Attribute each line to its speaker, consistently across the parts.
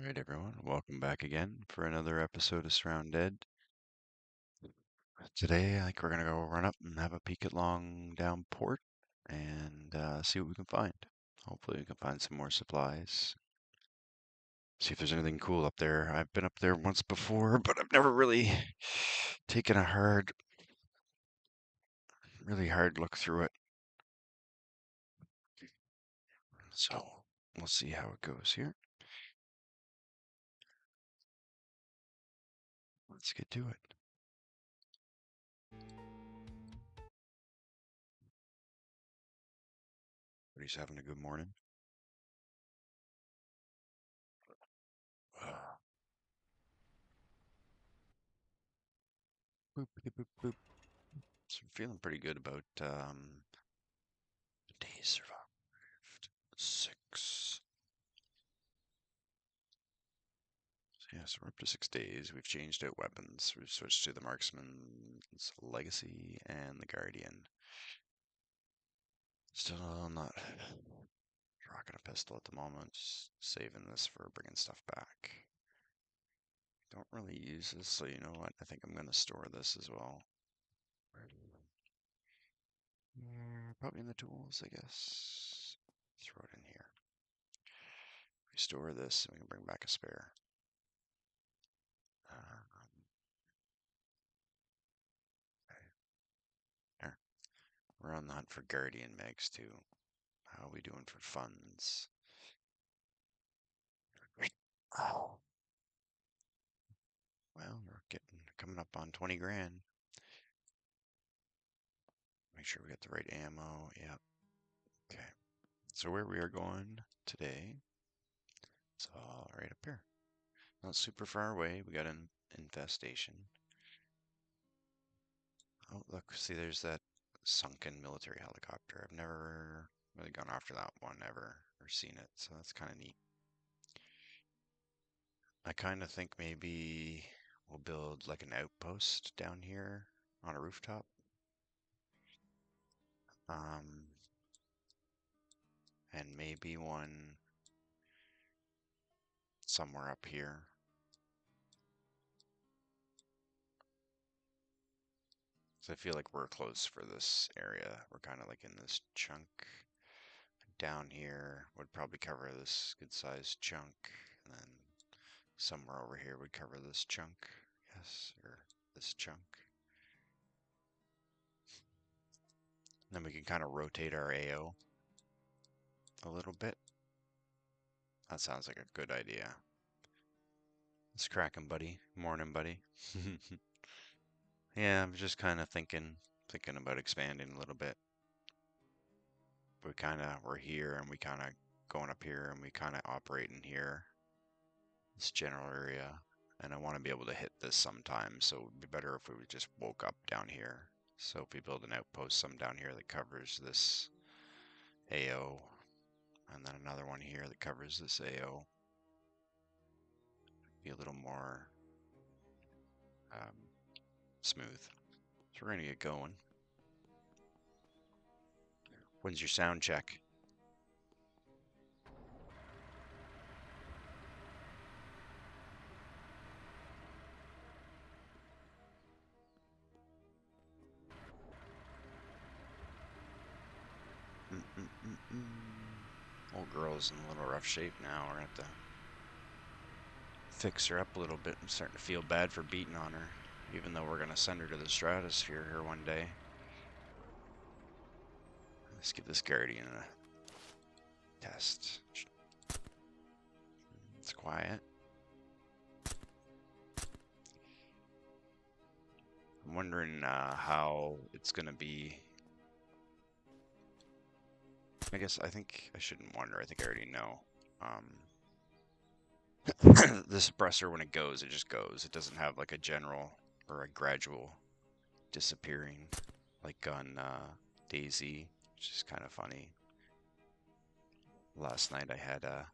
Speaker 1: Alright everyone, welcome back again for another episode of Surroundead. Today I think we're gonna go run up and have a peek at Longdown Port and see what we can find. Hopefully we can find some more supplies. See if there's anything cool up there. I've been up there once before, but I've never really taken a really hard look through it. So we'll see how it goes here. Let's get to it. Everybody's having a good morning. Boop, boop, boop, boop. So I'm feeling pretty good about days survived. 6. So yeah, so we're up to 6 days. We've changed out weapons. We've switched to the Marksman's Legacy and the Guardian. Still not rocking a pistol at the moment. Just saving this for bringing stuff back. Don't really use this, so you know what? I think I'm going to store this as well. Probably in the tools, I guess. Throw it in here. We store this, and we can bring back a spare. There. We're on the hunt for Guardian Megs too. How are we doing for funds? Oh. Well, we're coming up on 20 grand. Make sure we get the right ammo. Yep. Okay. So where we are going today, it's all right up here. Not super far away. We got an infestation. Oh, look. See, there's that sunken military helicopter. I've never really gone after that one ever or seen it, so that's kind of neat. I kind of think maybe we'll build like an outpost down here on a rooftop. Um, and maybe one somewhere up here. So I feel like we're close for this area. We're kind of like in this chunk. Down here would probably cover this good sized chunk. And then somewhere over here would cover this chunk. Yes, or this chunk. Then we can kind of rotate our AO a little bit. That sounds like a good idea. It's cracking, buddy. Morning, buddy. Yeah, I'm just kind of thinking about expanding a little bit. We're here and we kind of going up here and we kind of operate in here, this general area. And I want to be able to hit this sometime, so it would be better if we just woke up down here. So if we build an outpost some down here that covers this AO, and then another one here that covers this AO, be a little more smooth. So we're gonna get going. When's your sound check? Old girl's in a little rough shape now. We're gonna have to fix her up a little bit. I'm starting to feel bad for beating on her, even though we're gonna send her to the stratosphere here one day. Let's give this Guardian a test. It's quiet. I'm wondering how it's gonna be. I think I shouldn't wonder. I think I already know. The suppressor, when it goes, it just goes. It doesn't have like a general or a gradual disappearing like on Daisy, which is kind of funny. Last night I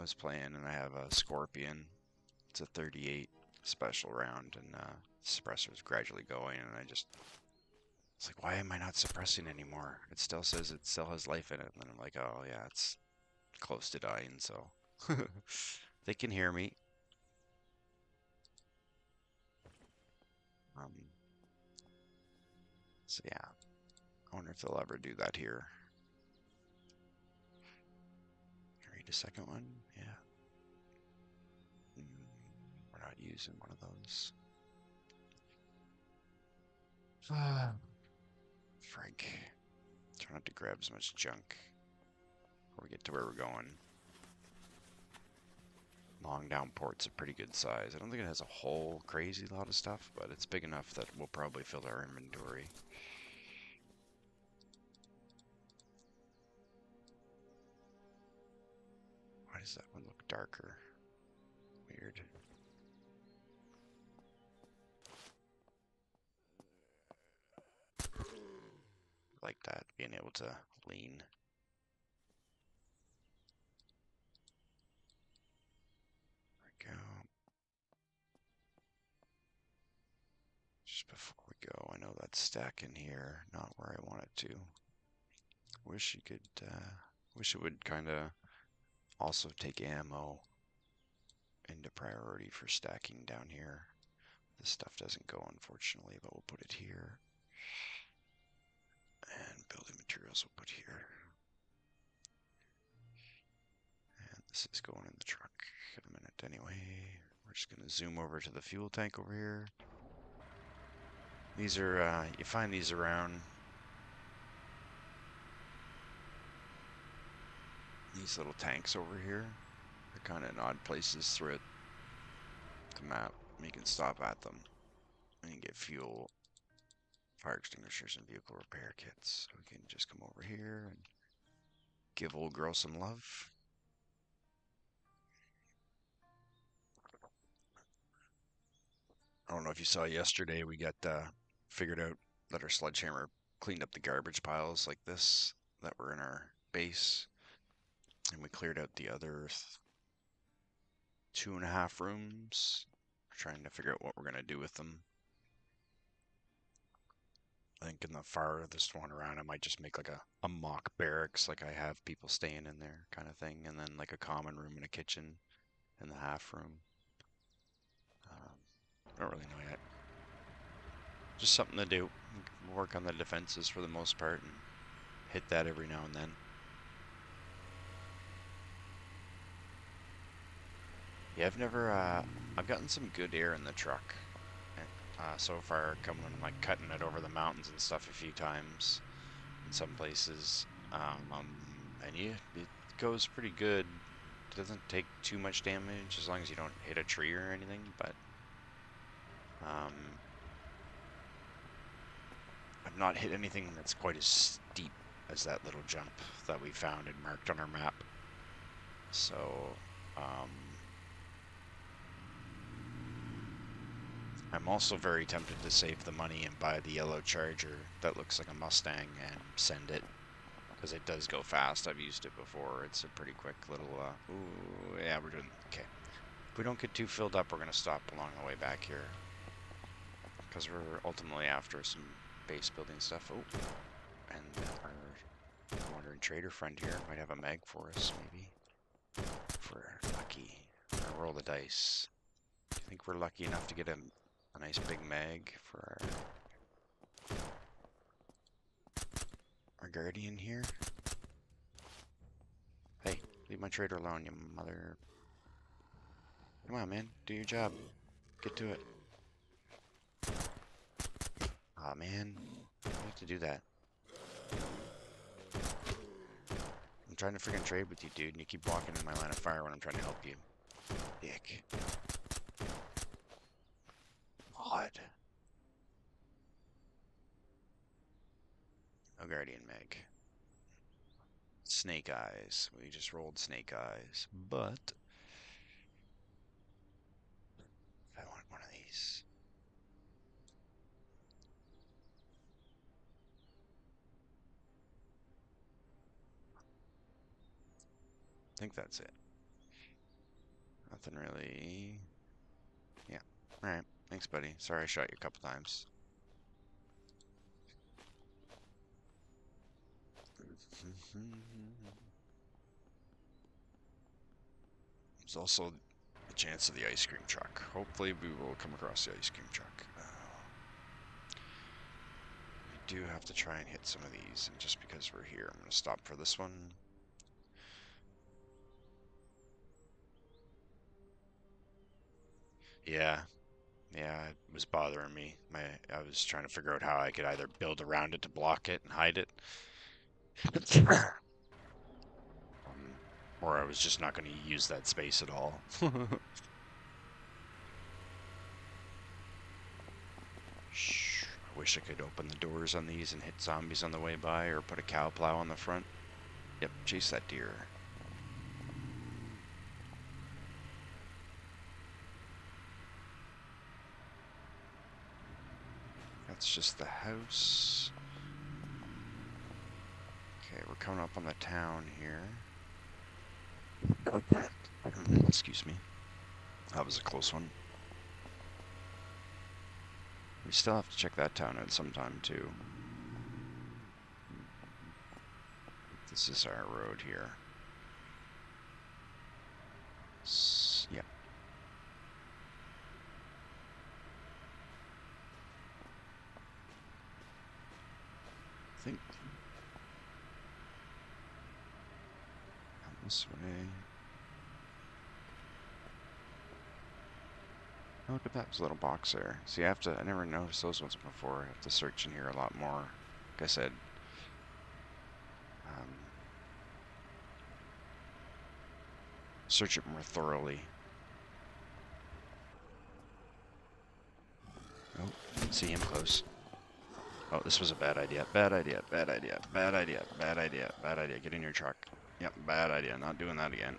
Speaker 1: was playing and I have a Scorpion. It's a 38 special round and the suppressor is gradually going and it's like, why am I not suppressing anymore? It still says it still has life in it. And then I'm like, oh yeah, it's close to dying, so They can hear me. So yeah, I wonder if they'll ever do that here. Read a second one. Yeah. We're not using one of those. Frank. Try not to grab as much junk before we get to where we're going. Longdown port's a pretty good size. I don't think it has a whole crazy lot of stuff, but it's big enough that we'll probably fill our inventory. Why does that one look darker? Weird. Like that, being able to lean. There we go. Just before we go, I know that's stacking here, not where I want it to. Wish you could, wish it would kind of also take ammo into priority for stacking down here. This stuff doesn't go, unfortunately, but we'll put it here. And building materials we'll put here. And this is going in the truck in a minute anyway. We're just going to zoom over to the fuel tank over here. These are, you find these around these little tanks over here. They're kind of in odd places throughout the map. You can stop at them and you can get fuel, fire extinguishers, and vehicle repair kits. So we can just come over here and give old girl some love. I don't know if you saw yesterday, we got figured out that our sledgehammer cleaned up the garbage piles like this that were in our base, and we cleared out the other 2.5 rooms. We're trying to figure out what we're going to do with them. I think in the farthest one around, I might just make like a mock barracks, like I have people staying in there kind of thing, and then like a common room and a kitchen in the half room. I don't really know yet. Just something to do. Work on the defenses for the most part and hit that every now and then. Yeah, I've gotten some good air in the truck. So far, coming like cutting it over the mountains and stuff a few times in some places. And yeah, it goes pretty good. It doesn't take too much damage as long as you don't hit a tree or anything, but I've not hit anything that's quite as steep as that little jump that we found and marked on our map. So, I'm also very tempted to save the money and buy the yellow Charger that looks like a Mustang and send it, because it does go fast. I've used it before. It's a pretty quick little, ooh, yeah, we're doing, okay. If we don't get too filled up, we're going to stop along the way back here, because we're ultimately after some base building stuff. Oh, and our wandering trader friend here might have a mag for us, maybe. If we're lucky. We're going to roll the dice. I think we're lucky enough to get a nice big mag for our guardian here. Hey, leave my trader alone, you mother. Come on, man. Do your job. Get to it. Aw, man. You have to do that. I'm trying to freaking trade with you, dude, and you keep walking in my line of fire when I'm trying to help you. Dick. Odd. No guardian mag. Snake eyes. We just rolled snake eyes, but I want one of these. I think that's it. Nothing really. Yeah. Alright. Thanks, buddy. Sorry I shot you a couple times. There's also The chance of the ice cream truck. Hopefully we will come across the ice cream truck. We do have to try and hit some of these, and just because we're here, I'm going to stop for this one. Yeah, it was bothering me. I was trying to figure out how I could either build around it to block it and hide it, or I was just not going to use that space at all. Shh. I wish I could open the doors on these and hit zombies on the way by, or put a cow plow on the front. Yep, chase that deer. That's just the house. Okay, we're coming up on the town here. Excuse me. That was a close one. We still have to check that town out sometime too. This is our road here. Yep. I think this way. Oh, look at that little box there. See, I never noticed those ones before. I have to search in here a lot more. Like I said, search it more thoroughly. Oh, see him close. Oh, this was a bad idea. Bad idea. Bad idea. Bad idea. Bad idea. Bad idea. Get in your truck. Yep, bad idea. Not doing that again.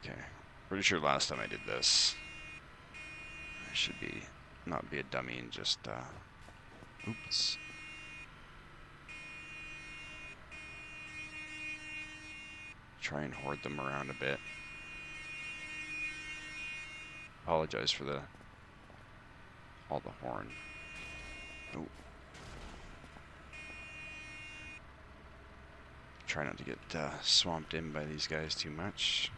Speaker 1: Okay. Pretty sure last time I did this, I should not be a dummy and just, oops. Try and hoard them around a bit. Apologize for all the horn. Oh. Try not to get swamped in by these guys too much.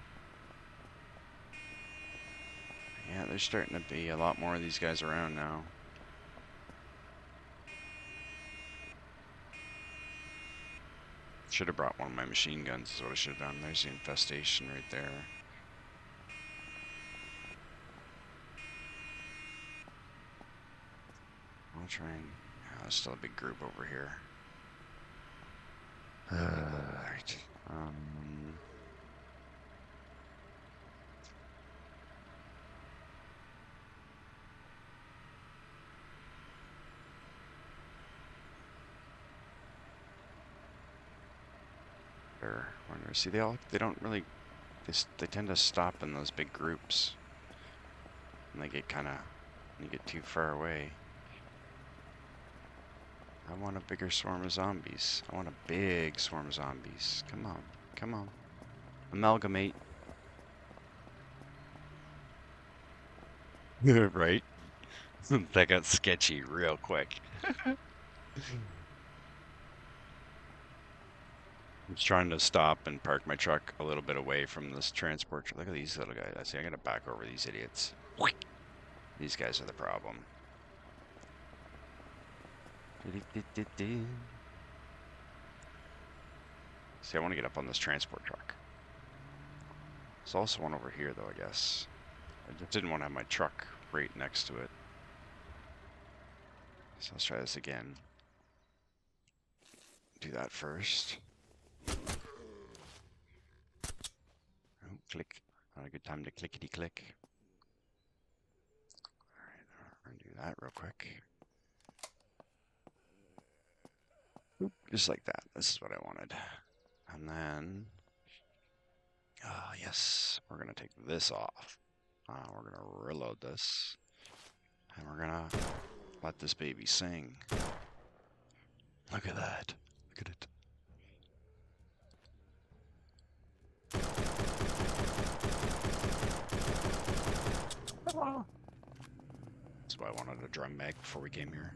Speaker 1: Yeah, there's starting to be a lot more of these guys around now. Should have brought one of my machine guns is what I should have done. There's the infestation right there. I'll try and... there's still a big group over here. Alright. See, they don't really, they tend to stop in those big groups, and they get you get too far away. I want a bigger swarm of zombies. I want a big swarm of zombies. Come on, come on, amalgamate. Right? That got sketchy real quick. I'm just trying to stop and park my truck a little bit away from this transport. Look at these little guys. I see, I gotta back over these idiots. These guys are the problem. See, I want to get up on this transport truck. There's also one over here, though, I guess. I just didn't want to have my truck right next to it. So let's try this again. Do that first. Oh, click. Not a good time to clickety click. Alright, I'm gonna do that real quick. Oop, just like that. This is what I wanted. And then, yes, we're gonna take this off. We're gonna reload this. And we're gonna let this baby sing. Look at that. Look at it. That's why I wanted a drum mag before we came here.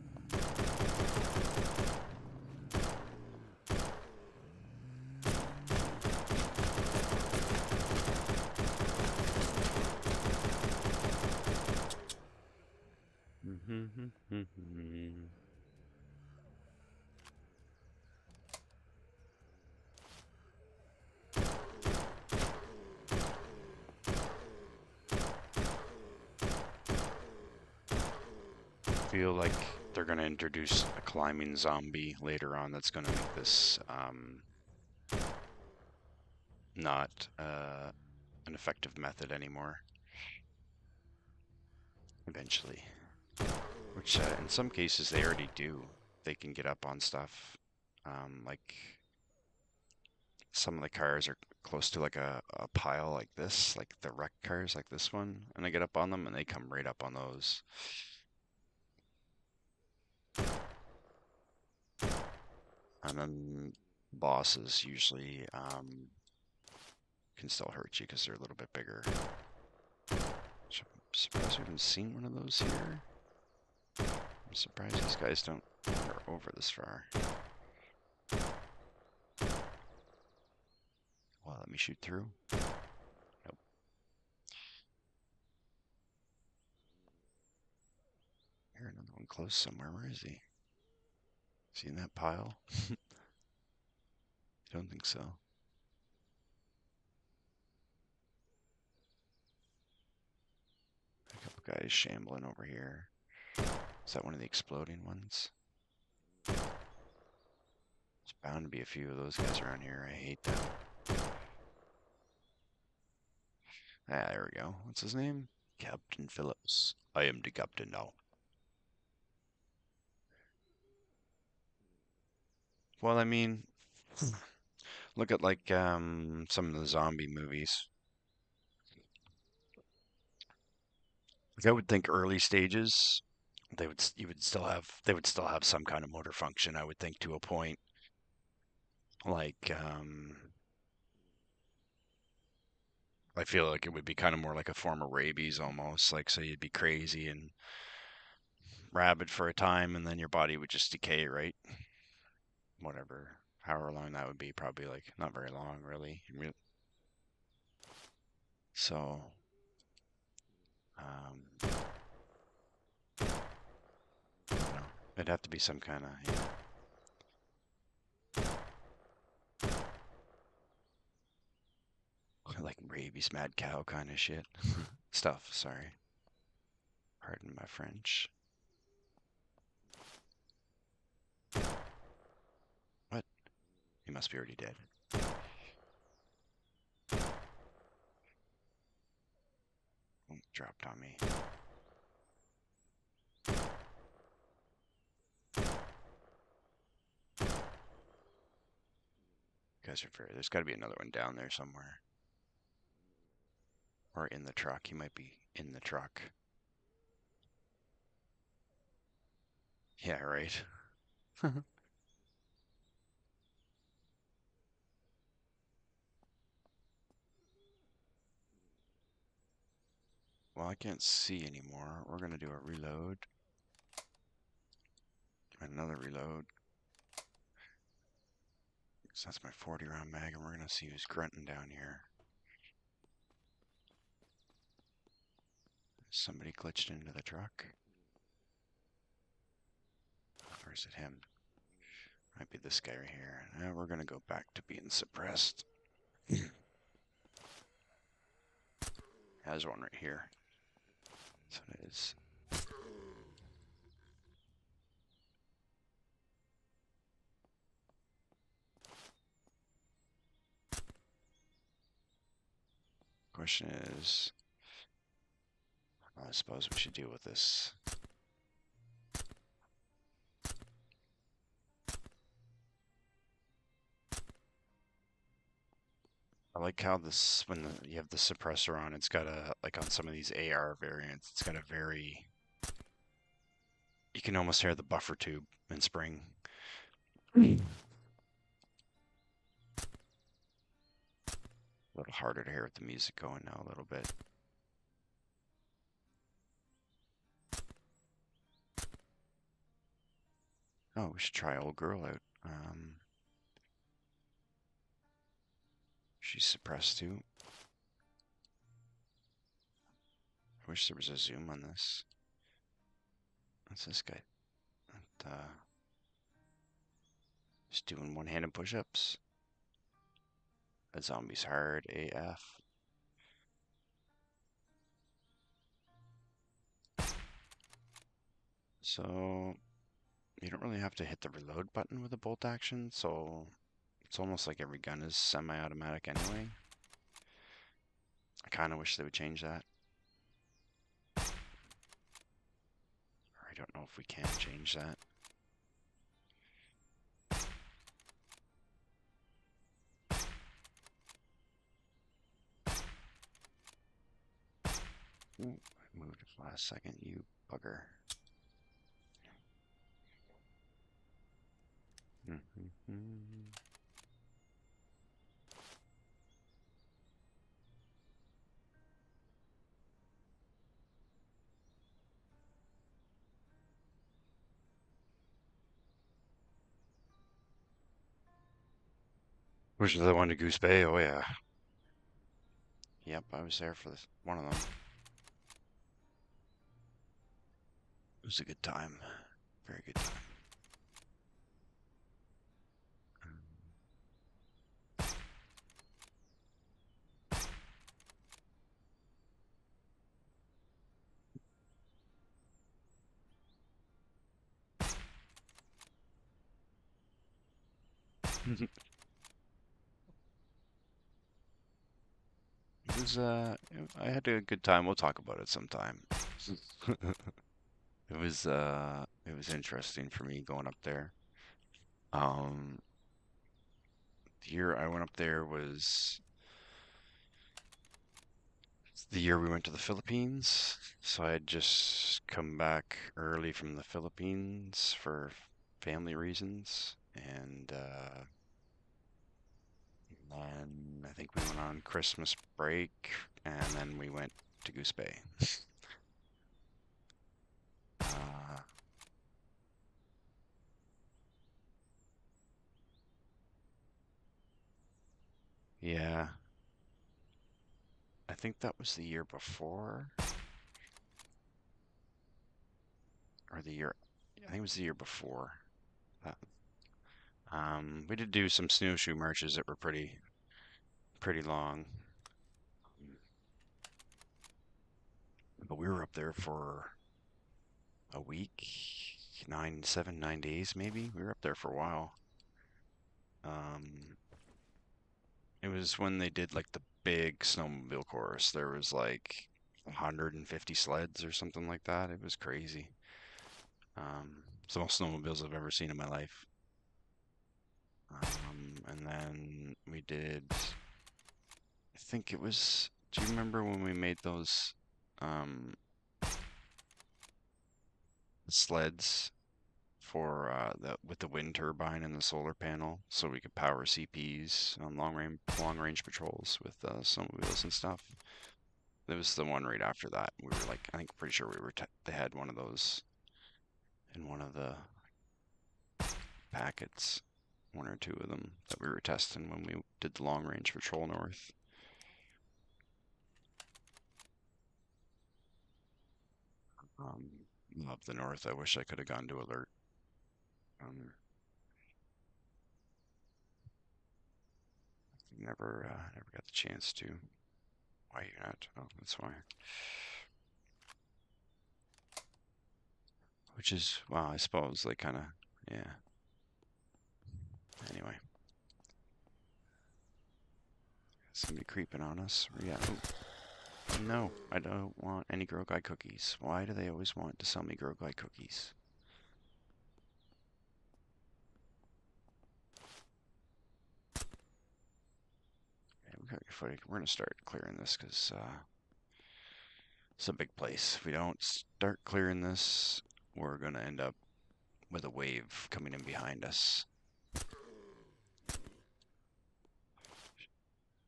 Speaker 1: feel like they're going to introduce a climbing zombie later on that's going to make this not an effective method anymore. Eventually. Which in some cases they already do. They can get up on stuff. Like some of the cars are close to like a pile like this, like the wreck cars like this one, and I get up on them and they come right up on those. And then bosses usually can still hurt you because they're a little bit bigger. So I'm surprised we haven't seen one of those here. I'm surprised these guys don't wander over this far. Well, let me shoot through. Nope. Here, another one close somewhere. Where is he? Is he in that pile? I don't think so. A couple guys shambling over here. Is that one of the exploding ones? There's bound to be a few of those guys around here. I hate them. Ah, there we go. What's his name? Captain Phillips. I am the captain now. Well, I mean, look at like some of the zombie movies. Like I would think early stages, they would they would still have some kind of motor function. I would think to a point. Like I feel like it would be kind of more like a form of rabies almost. Like so you'd be crazy and rabid for a time, and then your body would just decay, right? Whatever, however long that would be, probably like not very long, really. So, I don't know. It'd have to be some kind of like rabies, mad cow kind of shit stuff. Sorry, pardon my French. What? He must be already dead. Dropped on me. Guys are fair. There's got to be another one down there somewhere. Or in the truck. He might be in the truck. Yeah, right. Well, I can't see anymore. We're going to do a reload. Another reload. So that's my 40 round mag, and we're going to see who's grunting down here. Somebody glitched into the truck. Or is it him? Might be this guy right here. Now we're going to go back to being suppressed. Has one right here. So it is. Question is, I suppose we should deal with this. I like how this, when you have the suppressor on, it's got a, like on some of these AR variants, it's got a very, you can almost hear the buffer tube in spring. A little harder to hear with the music going now a little bit. Oh, we should try old girl out. She's suppressed too. I wish there was a zoom on this. What's this guy? Just doing one-handed push-ups. That zombie's hard AF. So you don't really have to hit the reload button with a bolt action, so it's almost like every gun is semi-automatic anyway. I kind of wish they would change that. Or I don't know if we can change that. Ooh, I moved at the last second, you bugger. Which is the one to Goose Bay? Oh yeah. Yep, I was there for one of them. It was a good time. Very good time. It was I had a good time. We'll talk about it sometime. It was interesting for me going up there. Um the year I went up there was the year we went to the Philippines. So I had just come back early from the Philippines for family reasons, and then I think we went on Christmas break, and then we went to Goose Bay. Uh, yeah, I think that was the year before, or the year, I think it was the year before. That. We did do some snowshoe marches that were pretty long, but we were up there for a week, 9 days maybe. We were up there for a while. Um, it was when they did like the big snowmobile course. There was like 150 sleds or something like that. It was crazy. It's the most snowmobiles I've ever seen in my life. And then we did, I think it was, do you remember when we made those um, sleds for with the wind turbine and the solar panel, so we could power CPs on long range patrols with snowmobiles and stuff? It was the one right after that. We were like, I think pretty sure we were they had one of those in one of the packets, one or two of them that we were testing when we did the long range patrol north. Love the north. I wish I could have gone to alert. Never got the chance to. Why you not? Oh, that's why. Which is, well, I suppose they kind of, yeah. Anyway, somebody creeping on us. Yeah. Ooh. No, I don't want any Girl Guide cookies. Why do they always want to sell me Girl Guide cookies? Okay, we got your footage. We're gonna start clearing this because it's a big place. If we don't start clearing this, we're gonna end up with a wave coming in behind us.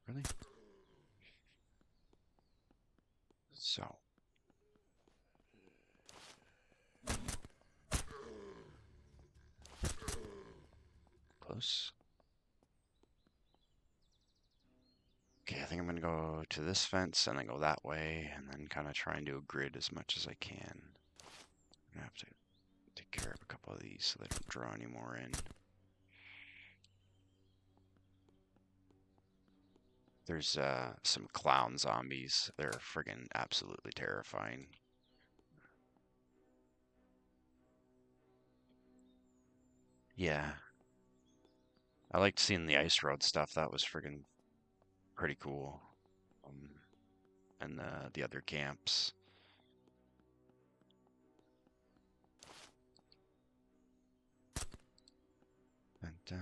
Speaker 1: Really? So. Close. Okay, I think I'm gonna go to this fence and then go that way and then kind of try and do a grid as much as I can. I'm gonna have to take care of a couple of these so they don't draw any more in. There's some clown zombies. They're friggin' absolutely terrifying. Yeah. I liked seeing the ice road stuff. That was friggin' pretty cool. Um, and the other camps. And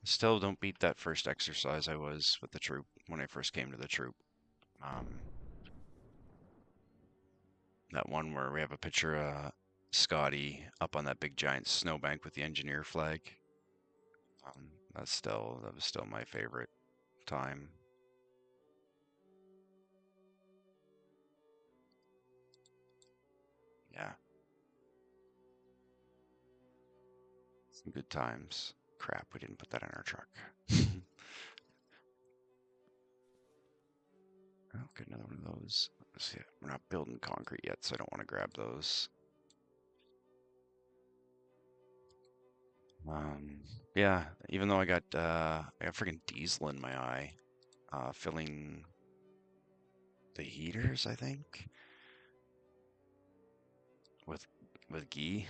Speaker 1: still don't beat that first exercise I was with the troop when I first came to the troop. Um, that one where we have a picture of Scotty up on that big giant snowbank with the engineer flag. That was still my favorite time. Yeah, some good times. Crap, we didn't put that in our truck. I'll get another one of those. Let's see, we're not building concrete yet, so I don't want to grab those. Um, yeah, even though I got freaking diesel in my eye, filling the heaters, I think, with ghee.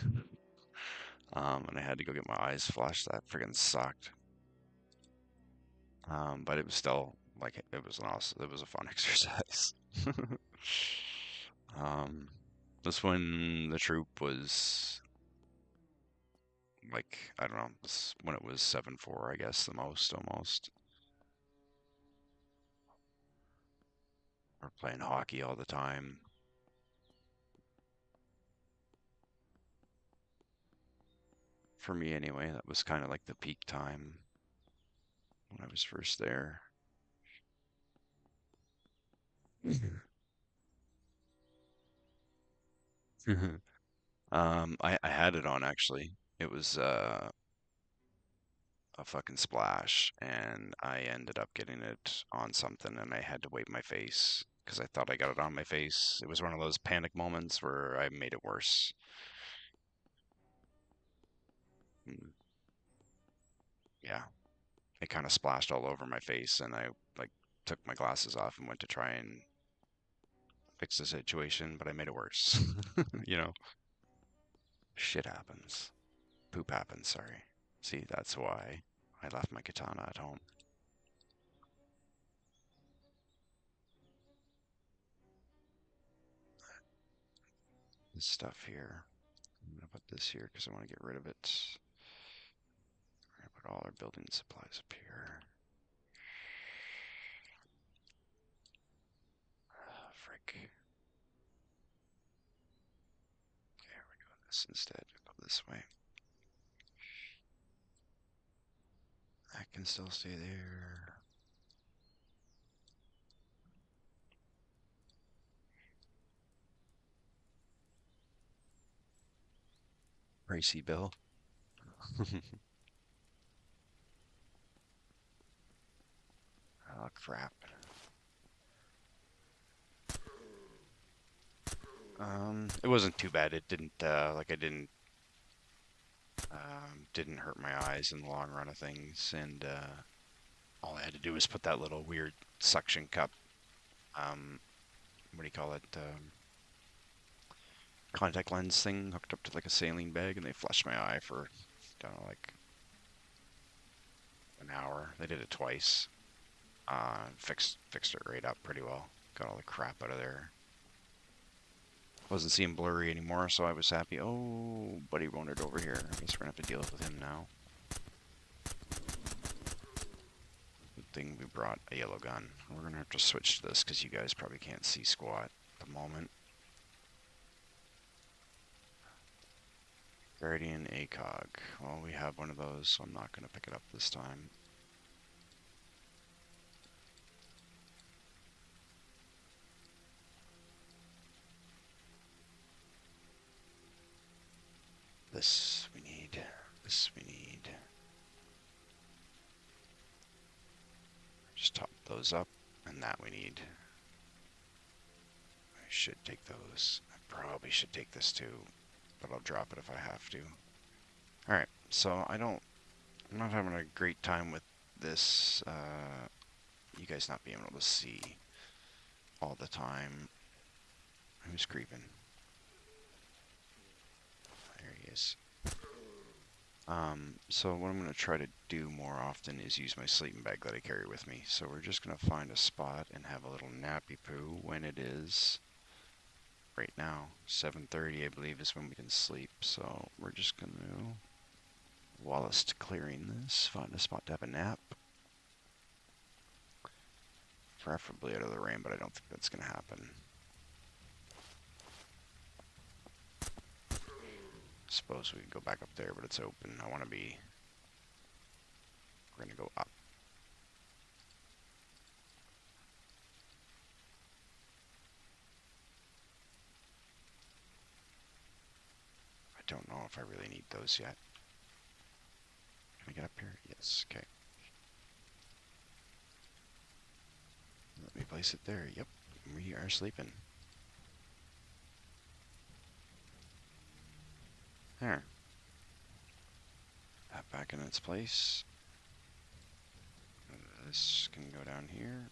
Speaker 1: And I had to go get my eyes flushed. That freaking sucked. But it was still like it was a fun exercise. um, this when the troop was like I don't know, this when it was 7-4, I guess the most almost. We're playing hockey all the time. For me anyway, that was kind of like the peak time when I was first there. I had it on actually. It was a fucking splash, and I ended up getting it on something, and I had to wipe my face because I thought I got it on my face. It was one of those panic moments where I made it worse. Mm, yeah, it kind of splashed all over my face, and I like took my glasses off and went to try and fix the situation, but I made it worse. You know, shit happens. Poop happens, sorry. See, that's why I left my katana at home. This stuff here. I'm gonna put this here because I want to get rid of it. We're gonna put all our building supplies up here. Frick. Okay, we're doing this instead. Go this way. That can still stay there. Pricey bill. Oh crap. It wasn't too bad. It didn't like I didn't hurt my eyes in the long run of things, and all I had to do was put that little weird suction cup. Um, what do you call it? Contact lens thing hooked up to like a saline bag, and they flushed my eye for, I don't know, like an hour. They did it twice. Fixed it right up pretty well. Got all the crap out of there. Wasn't seeing blurry anymore, so I was happy. Oh, buddy wandered over here. I guess we're gonna have to deal with him now. Good thing we brought a yellow gun. We're gonna have to switch to this because you guys probably can't see squat at the moment. Guardian ACOG. Well, we have one of those, so I'm not gonna pick it up this time. This we need. This we need. Just top those up, and that we need. I should take those. I probably should take this too, but I'll drop it if I have to. Alright, so I'm not having a great time with this, you guys not being able to see all the time. Who's creeping? There he is. So what I'm going to try to do more often is use my sleeping bag that I carry with me. So we're just going to find a spot and have a little nappy poo when it is right now 7:30, I believe, is when we can sleep. So we're just going to, whilst clearing this, find a spot to have a nap. Preferably out of the rain, but I don't think that's going to happen. Suppose we can go back up there, but it's open. I want to be... We're going to go up. I don't know if I really need those yet. Can I get up here? Yes, okay. Let me place it there. Yep, we are sleeping. There. That back in its place. This can go down here.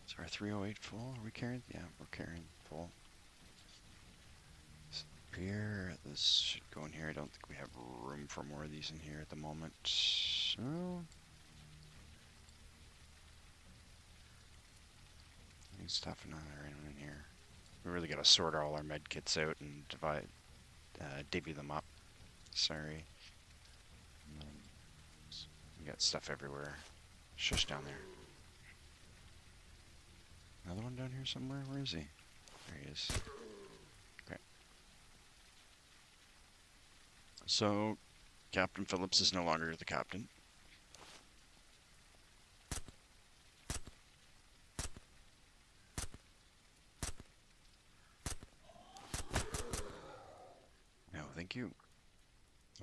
Speaker 1: Is our 308 full? Are we carrying? Yeah, we're carrying full. Here, this should go in here. I don't think we have room for more of these in here at the moment. So, need stuff another in here. We really gotta sort all our med kits out and divvy them up. Sorry. We got stuff everywhere. Shush down there. Another one down here somewhere? Where is he? There he is. Okay. So, Captain Phillips is no longer the captain. No, thank you.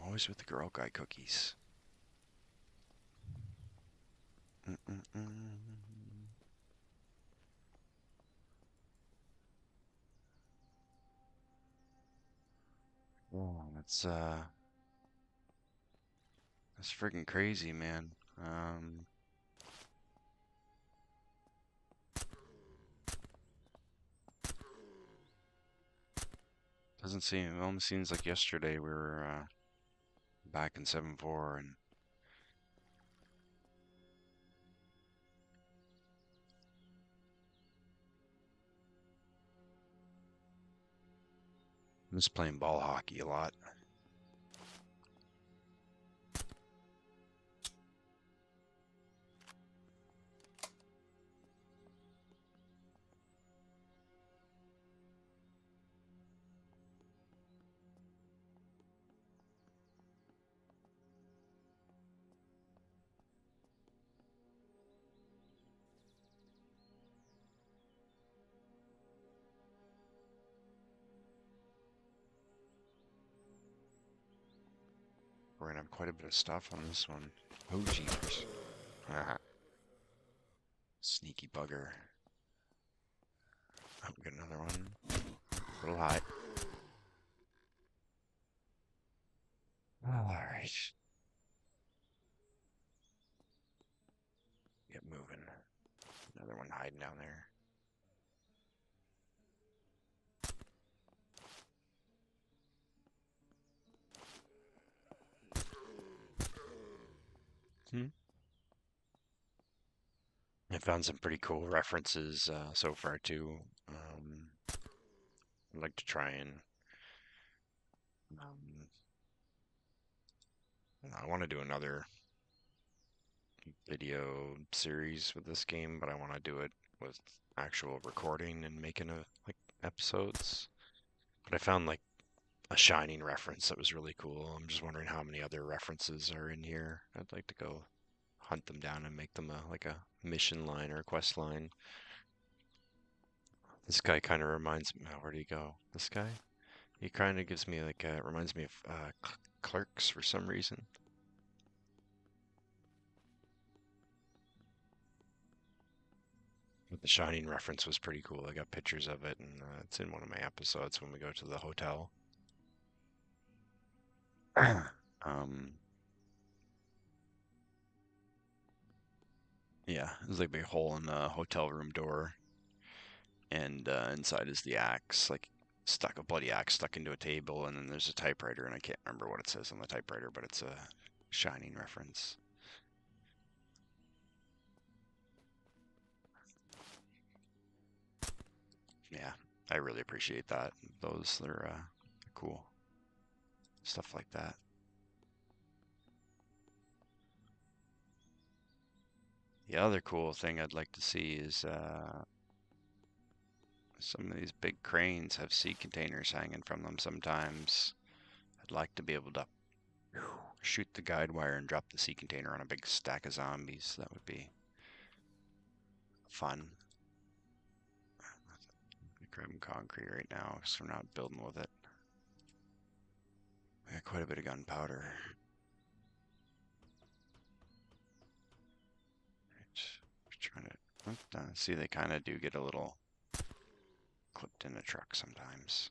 Speaker 1: Always with the girl guy cookies. Oh, that's freaking crazy, man. Doesn't seem, it almost seems like yesterday we were back in 7-4 and I'm just playing ball hockey a lot. We're gonna have quite a bit of stuff on this one. Oh, jeepers. Sneaky bugger. Oh, we got another one. A little high. Alright. Get moving. Another one hiding down there. I found some pretty cool references so far too. I'd like to try and um, I want to do another video series with this game, but I want to do it with actual recording and making like episodes. But I found like a Shining reference that was really cool. I'm just wondering how many other references are in here. I'd like to go hunt them down and make them like a mission line or a quest line. This guy kind of reminds me. Oh, where do you go? This guy? He kind of gives me like reminds me of Clerks for some reason. But the Shining reference was pretty cool. I got pictures of it, and it's in one of my episodes when we go to the hotel. Yeah, there's like a big hole in the hotel room door. and inside is the axe, like a bloody axe stuck into a table, and then there's a typewriter, and I can't remember what it says on the typewriter, but it's a Shining reference. Yeah, I really appreciate that. They're cool. Stuff like that. The other cool thing I'd like to see is some of these big cranes have sea containers hanging from them sometimes. I'd like to be able to shoot the guide wire and drop the sea container on a big stack of zombies. That would be fun. I'm grabbing concrete right now because we're not building with it. We got quite a bit of gunpowder. Trying to see, they kind of do get a little clipped in a truck sometimes.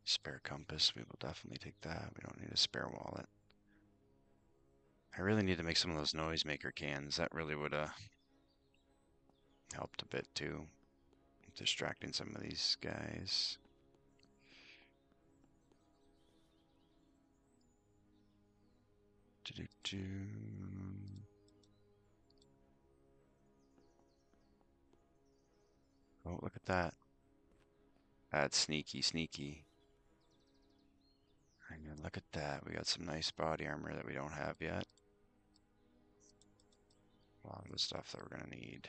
Speaker 1: Spare compass, we will definitely take that. We don't need a spare wallet. I really need to make some of those noisemaker cans. That really would have helped a bit too, distracting some of these guys. Oh, look at that. That's sneaky, sneaky. And look at that. We got some nice body armor that we don't have yet. A lot of the stuff that we're going to need.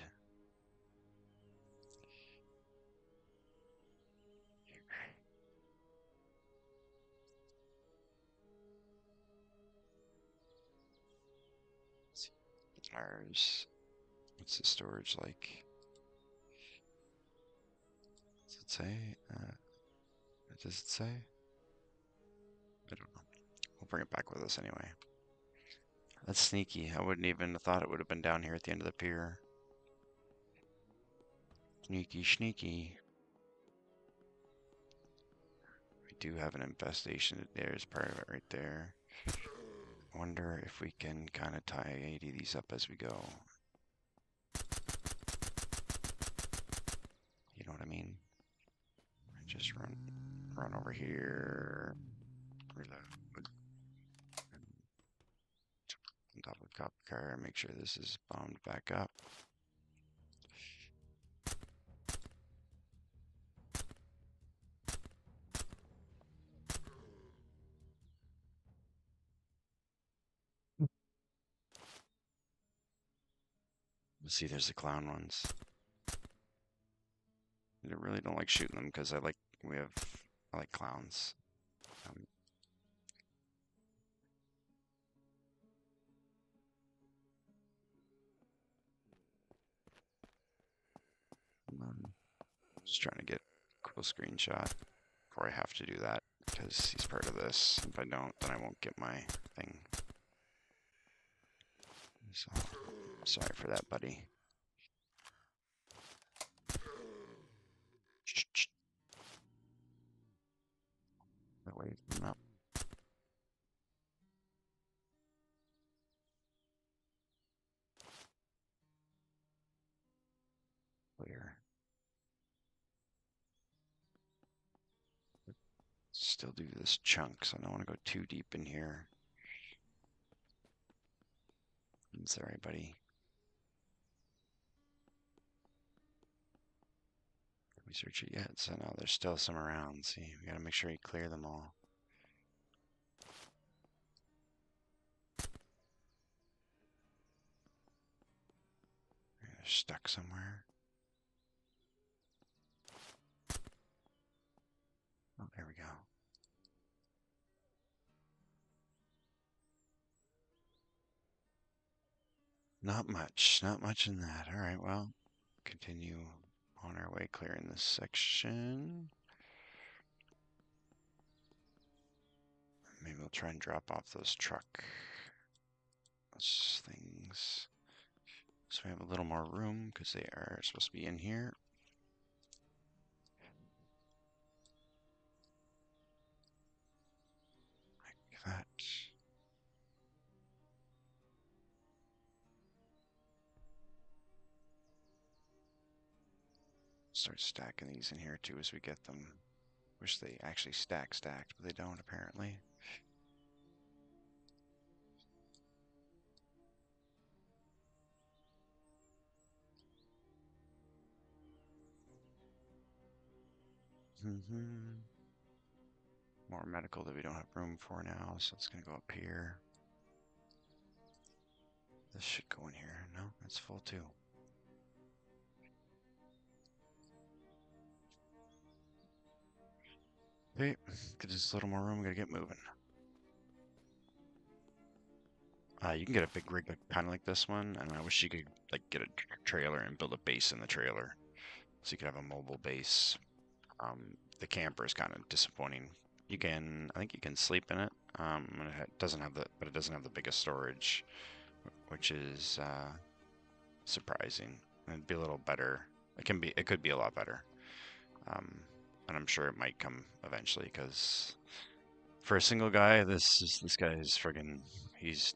Speaker 1: Tires. What's the storage like? Does it say? What does it say? I don't know. We'll bring it back with us anyway. That's sneaky. I wouldn't even have thought it would have been down here at the end of the pier. Sneaky, sneaky. We do have an infestation. There's part of it right there. I wonder if we can kind of tie these up as we go. You know what I mean? Just run over here. Reload. On top of the copper car and make sure this is bombed back up. See, there's the clown ones. I really don't like shooting them because I like clowns. Just trying to get a cool screenshot before I have to do that because he's part of this. If I don't, then I won't get my thing. So, sorry for that, buddy. Wait, no. Clear. Still do this chunk, so I don't want to go too deep in here. I'm sorry, buddy. Did we search it yet? So no, there's still some around. See, we gotta make sure you clear them all. They're stuck somewhere. Oh, there we go. Not much in that. All right, well, continue on our way clearing this section. Maybe we'll try and drop off those things. So we have a little more room because they are supposed to be in here. that. Start stacking these in here too as we get them. Wish they actually stacked, but they don't apparently. More medical that we don't have room for now, so it's gonna go up here. This should go in here. No, that's full too. Okay, get just a little more room. We gotta get moving. You can get a big rig kind of like this one, and I wish you could like get a trailer and build a base in the trailer, so you could have a mobile base. The camper is kind of disappointing. You can, I think you can sleep in it. It doesn't have but it doesn't have the biggest storage, which is surprising. It'd be a little better. It could be a lot better. And I'm sure it might come eventually, because for a single guy, this guy is friggin', he's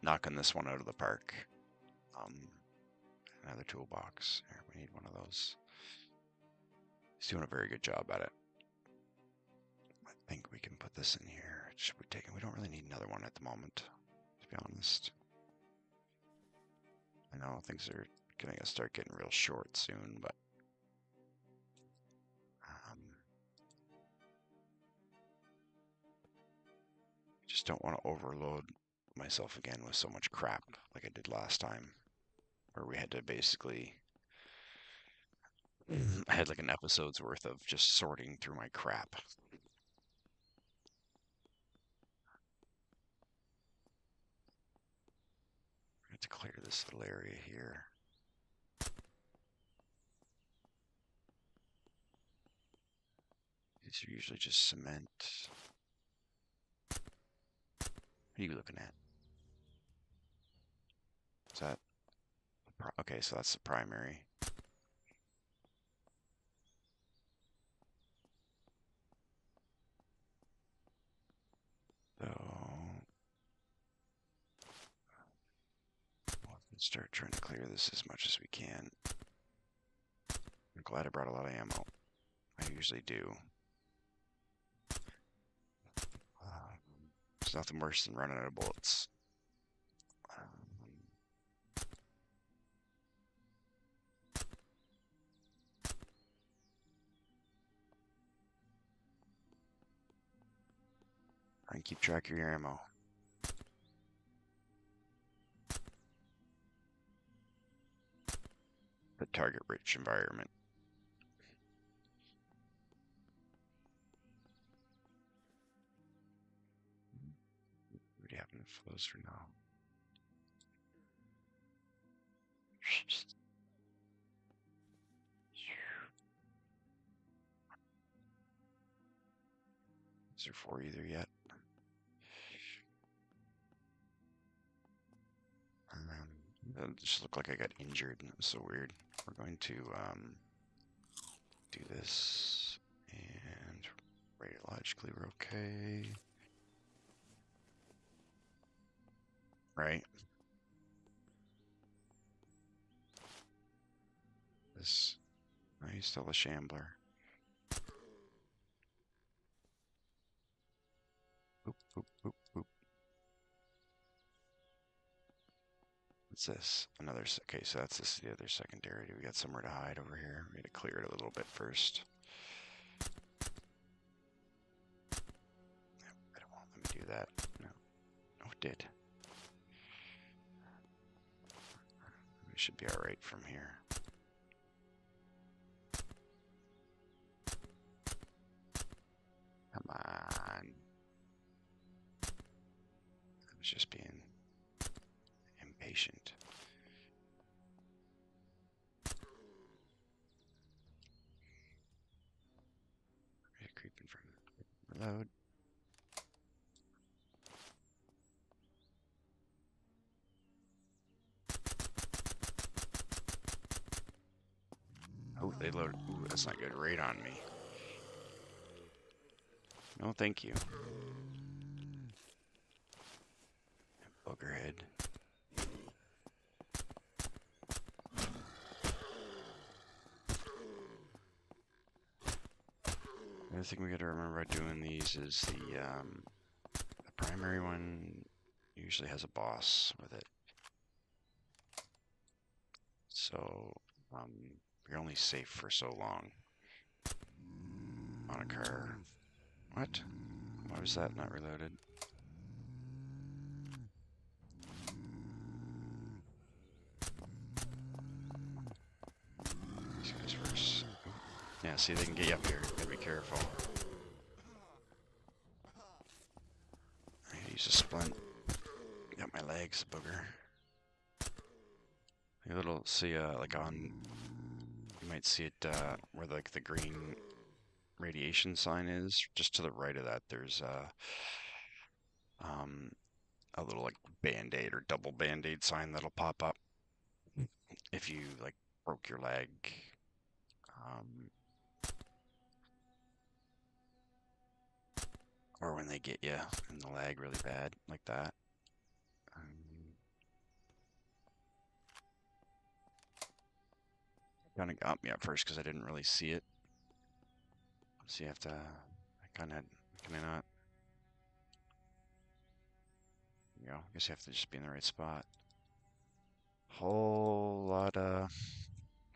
Speaker 1: knocking this one out of the park. Another toolbox. Here, we need one of those. He's doing a very good job at it. I think we can put this in here. Should we take it? We don't really need another one at the moment, to be honest. I know things are gonna start getting real short soon, but just don't want to overload myself again with so much crap like I did last time, where we had to basically, I had like an episode's worth of just sorting through my crap. I have to clear this little area here. These are usually just cement. What are you looking at? Is that okay? So that's the primary. So let's start trying to clear this as much as we can. I'm glad I brought a lot of ammo. I usually do. There's nothing worse than running out of bullets. And keep track of your ammo. The target-rich environment. What do you have in flows for now? Is there 4 either yet? It just looked like I got injured, and it was so weird. We're going to do this, and radiologically we're okay. Right? This, oh, he's still a shambler. Boop, boop, boop, boop. What's this? Another, okay, so that's this, the other secondary. We got somewhere to hide over here. We gotta clear it a little bit first. I don't want them to do that. No. Oh, it did. We should be alright from here. Come on. I was just being impatient. Creeping from reload. Oh, they loaded. Ooh, that's not good. Right on me. No, thank you. Boogerhead. The other thing we gotta remember about doing these is the primary one usually has a boss with it. So you're only safe for so long on a car. What? Why was that not reloaded? These guys first. Yeah, see, they can get you up here. Gotta be careful. I gotta use a splint. Got my legs, booger. A little, see, like on, you might see it where like the green radiation sign is. Just to the right of that, there's a little like band-aid or double band-aid sign that'll pop up if you like broke your leg. Or when they get you in the leg really bad, like that. Kind of got me at first because I didn't really see it. So you have to, I kind of, can I not? You know, I guess you have to just be in the right spot. Whole lot of,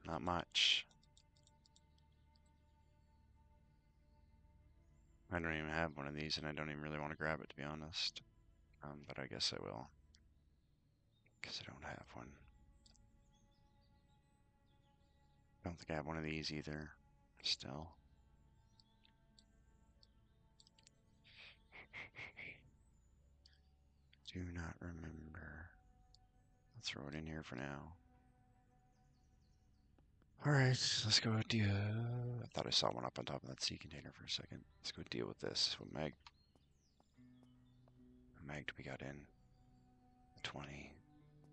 Speaker 1: not much. I don't even have one of these and I don't even really want to grab it to be honest. But I guess I will. Because I don't have one. I don't think I have one of these either. Still. Do not remember. I'll throw it in here for now. Alright, let's go deal. I thought I saw one up on top of that sea container for a second. Let's go deal with this. What mag do we got in? 20.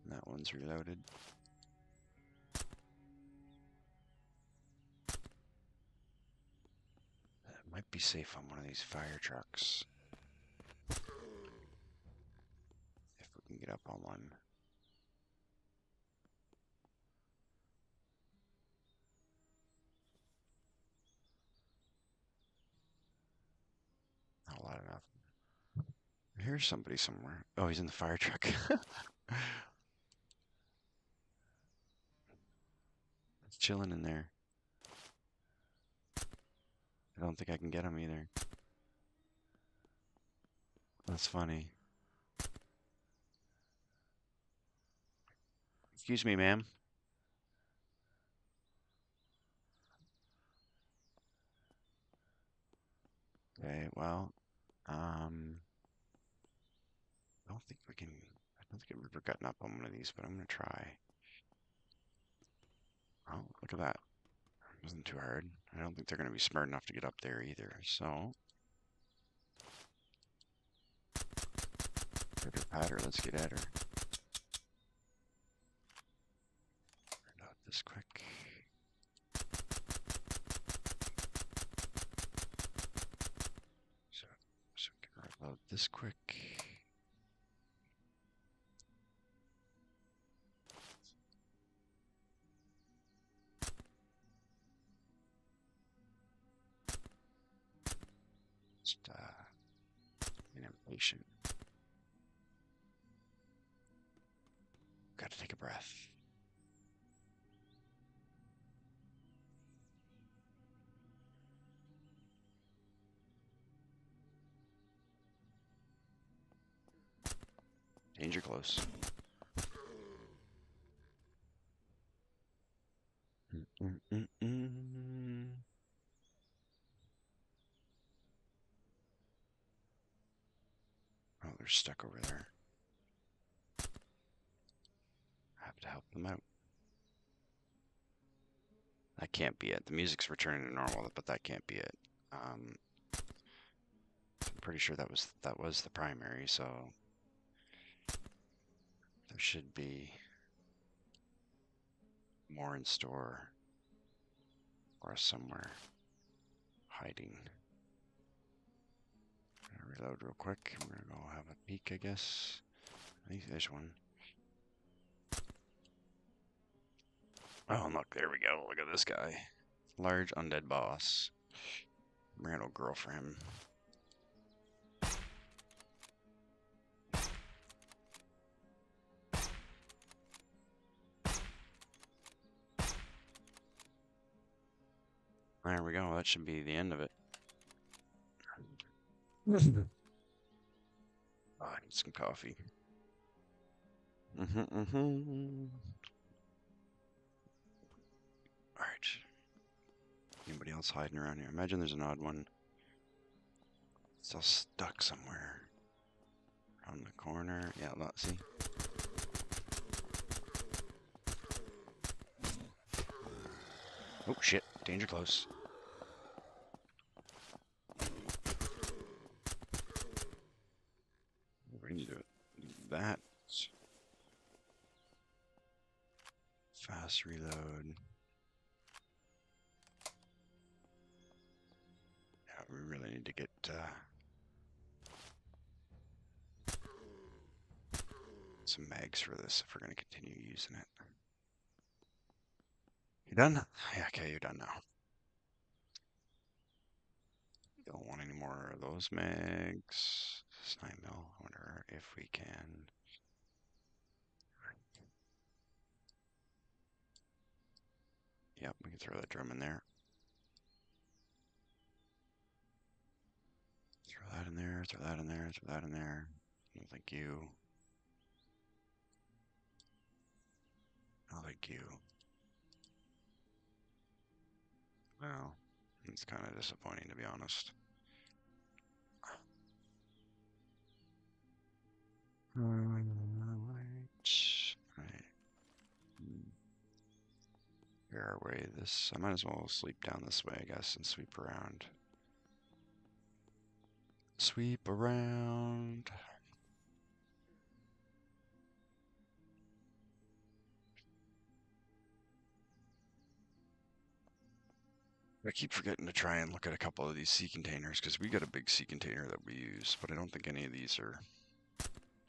Speaker 1: And that one's reloaded. That might be safe on one of these fire trucks. If we can get up on one. Not a lot enough. Here's somebody somewhere. Oh, he's in the fire truck. He's chilling in there. I don't think I can get him either. That's funny. Excuse me, ma'am. Okay, well, I don't think we can. I don't think I've ever gotten up on one of these, but I'm gonna try. Oh, look at that. It wasn't too hard. I don't think they're gonna be smart enough to get up there either. So, pitter patter. Let's get at her. Not this quick. So we can reload this quick. Just being impatient. Got to take a breath. Danger close. Oh, they're stuck over there. I have to help them out. That can't be it. The music's returning to normal, but that can't be it. I'm pretty sure that was the primary, so there should be more in store for us somewhere hiding. Reload real quick. I'm gonna go have a peek, I guess. I think there's one. Oh, look, there we go. Look at this guy. Large undead boss. Bring a girl for him. There we go. That should be the end of it. Oh, I need some coffee. Alright. Anybody else hiding around here? Imagine there's an odd one. Still stuck somewhere. Around the corner. Yeah, let's see. Oh shit, danger close. We need to do that. Fast reload. Yeah, we really need to get some mags for this if we're going to continue using it. You done? Yeah, okay, you're done now. Don't want any more of those mags. 9 mil. I wonder if we can. Yep, we can throw that drum in there. Throw that in there, throw that in there, throw that in there. No, thank you. No, thank you. Well, it's kind of disappointing, to be honest. Right. Here our way. This I might as well sleep down this way, I guess, and sweep around. Sweep around. I keep forgetting to try and look at a couple of these sea containers because we got a big sea container that we use, but I don't think any of these are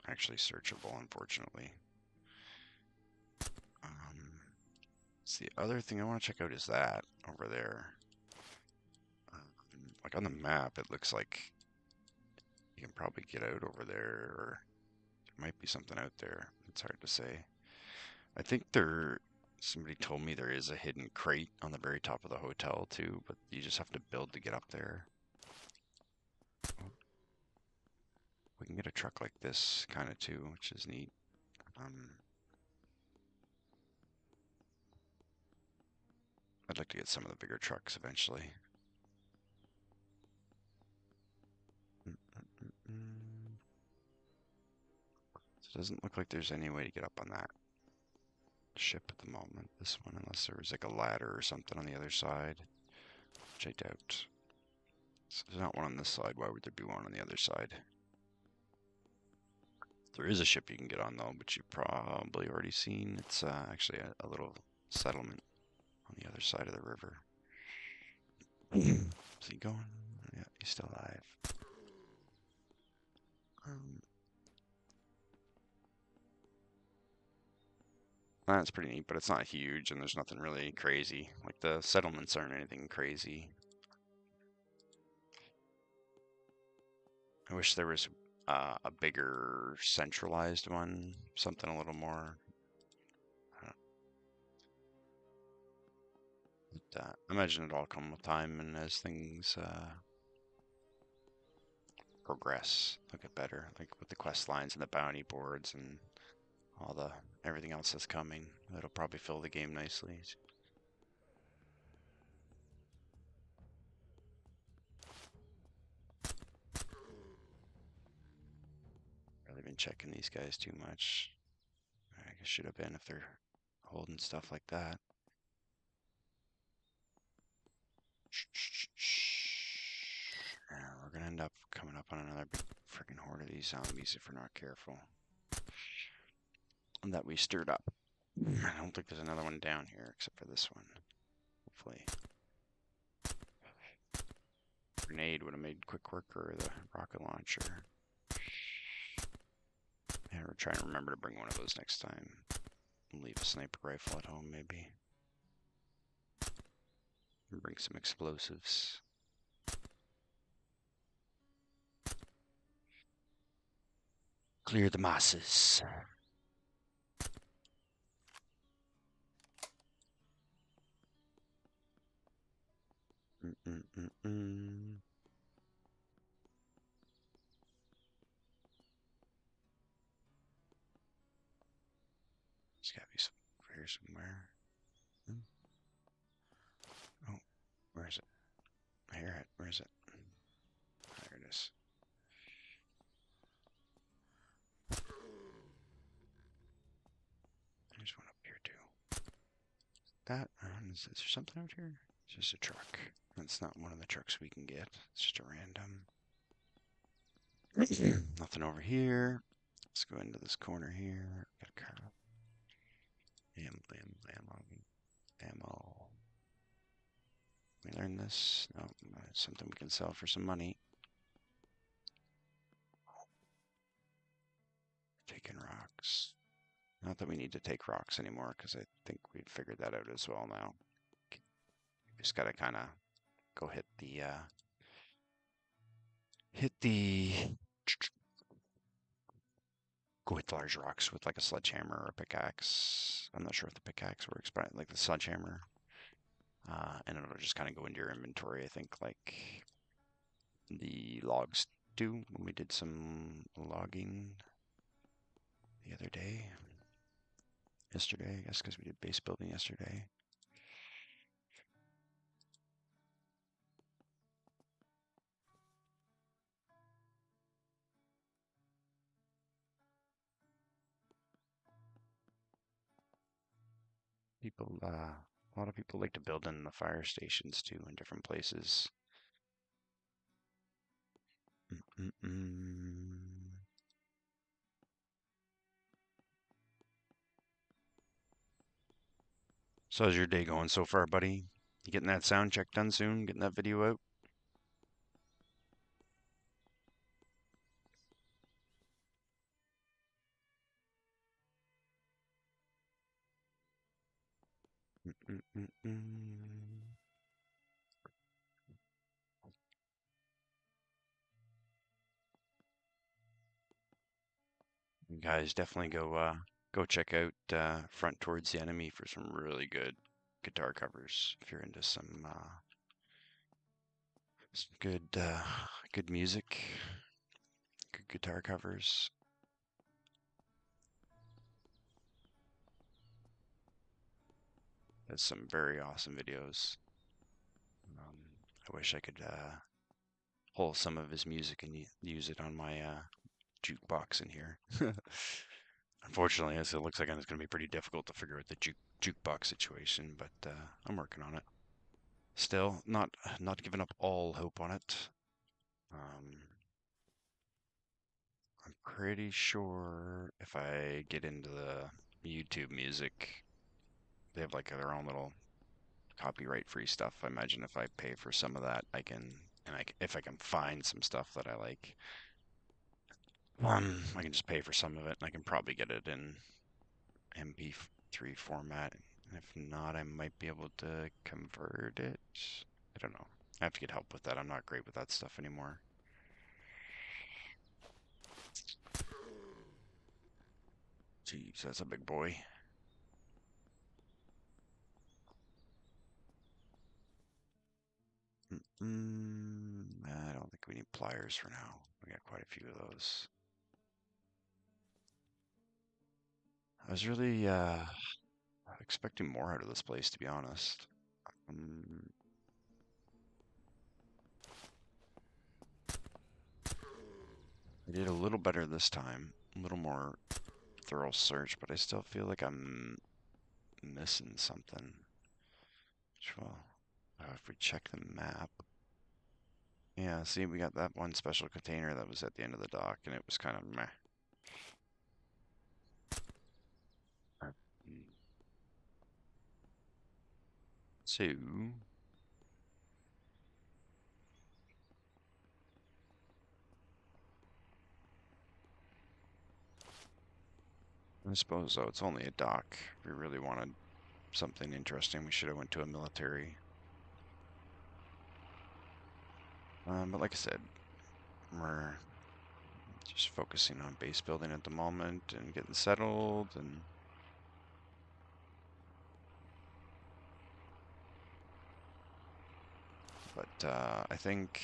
Speaker 1: actually searchable, unfortunately. So the other thing I want to check out is that over there. Like on the map, it looks like you can probably get out over there, or there might be something out there. It's hard to say. I think somebody told me there is a hidden crate on the very top of the hotel too, but you just have to build to get up there. We can get a truck like this kind of too, which is neat. I'd like to get some of the bigger trucks eventually. So it doesn't look like there's any way to get up on that ship at the moment, this one, unless there was like a ladder or something on the other side, which I doubt. So there's not one on this side. Why would there be one on the other side? There is a ship you can get on though, but you've probably already seen. It's actually a little settlement on the other side of the river. Is he going? Yeah, he's still alive. That's pretty neat, but it's not huge, and there's nothing really crazy. Like the settlements aren't anything crazy. I wish there was a bigger centralized one, something a little more. I imagine it'll all come with time, and as things progress, they'll get better. Like with the quest lines and the bounty boards and all the everything else that's coming, it'll probably fill the game nicely. Really been checking these guys too much. I guess should have been if they're holding stuff like that. We're gonna end up coming up on another big freaking horde of these zombies if we're not careful. And that we stirred up. I don't think there's another one down here except for this one. Hopefully. Grenade grenade would have made quick work, or the rocket launcher. Yeah, we're trying to remember to bring one of those next time. Leave a sniper rifle at home, maybe. And bring some explosives. Clear the mosses. There's gotta be some over here somewhere. Oh, where is it? I hear it. Where is it? There it is. There's one up here too. That is there something out here? It's just a truck. That's not one of the trucks we can get. It's just a random. Nothing over here. Let's go into this corner here. Got a car. Ammo. We learned this. No, something we can sell for some money. Taking rocks. Not that we need to take rocks anymore, because I think we've figured that out as well now. Just gotta kind of go hit the large rocks with like a sledgehammer or a pickaxe. I'm not sure if the pickaxe works, but like the sledgehammer. And it'll just kind of go into your inventory, I think, like the logs do when we did some logging the other day. Yesterday, I guess, because we did base building yesterday. People, a lot of people like to build in the fire stations too in different places. So how's your day going so far, buddy? You getting that sound check done soon? Getting that video out? You guys definitely go check out Front Towards the Enemy for some really good guitar covers if you're into some good music, good guitar covers. There's some very awesome videos. I wish I could pull some of his music and use it on my jukebox in here. Unfortunately, as it looks like it's going to be pretty difficult to figure out the jukebox situation, but I'm working on it. Still, not giving up all hope on it. I'm pretty sure if I get into the YouTube music, they have like their own little copyright-free stuff. I imagine if I pay for some of that, I can, if I can find some stuff that I like, I can just pay for some of it, and I can probably get it in MP3 format. If not, I might be able to convert it. I don't know. I have to get help with that. I'm not great with that stuff anymore. Jeez, that's a big boy. I don't think we need pliers for now. We got quite a few of those. I was really expecting more out of this place, to be honest. I did a little better this time, a little more thorough search, but I still feel like I'm missing something. Well, if we check the map. Yeah, see, we got that one special container that was at the end of the dock, and it was kind of meh. So, I suppose, though, it's only a dock. If we really wanted something interesting, we should have went to a military. But like I said, we're just focusing on base building at the moment and getting settled and I think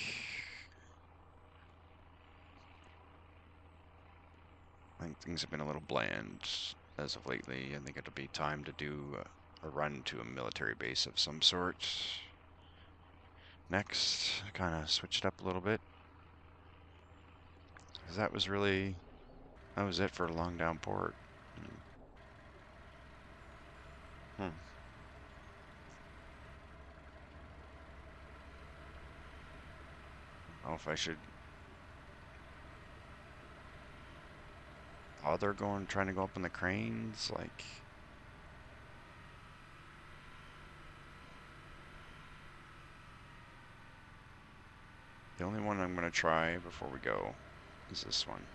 Speaker 1: things have been a little bland as of lately. I think it'll be time to do a run to a military base of some sort. Next, kind of switch it up a little bit. Because that was it for Longdown Port. Hmm. I don't know if I should bother trying to go up in the cranes, like. The only one I'm going to try before we go is this one.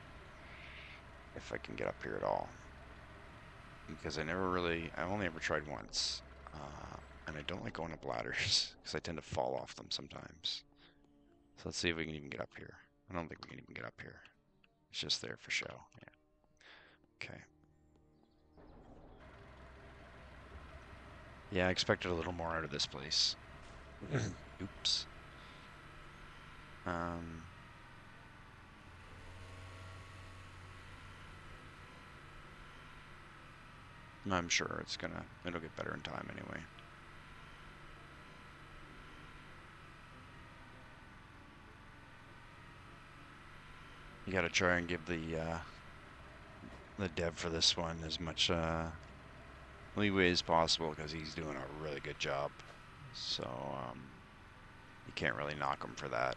Speaker 1: If I can get up here at all. Because I only ever tried once. And I don't like going up ladders, because I tend to fall off them sometimes. So let's see if we can even get up here. I don't think we can even get up here. It's just there for show. Yeah. Okay. Yeah, I expected a little more out of this place. Oops. I'm sure it'll get better in time anyway. You gotta try and give the dev for this one as much leeway as possible, because he's doing a really good job. So you can't really knock him for that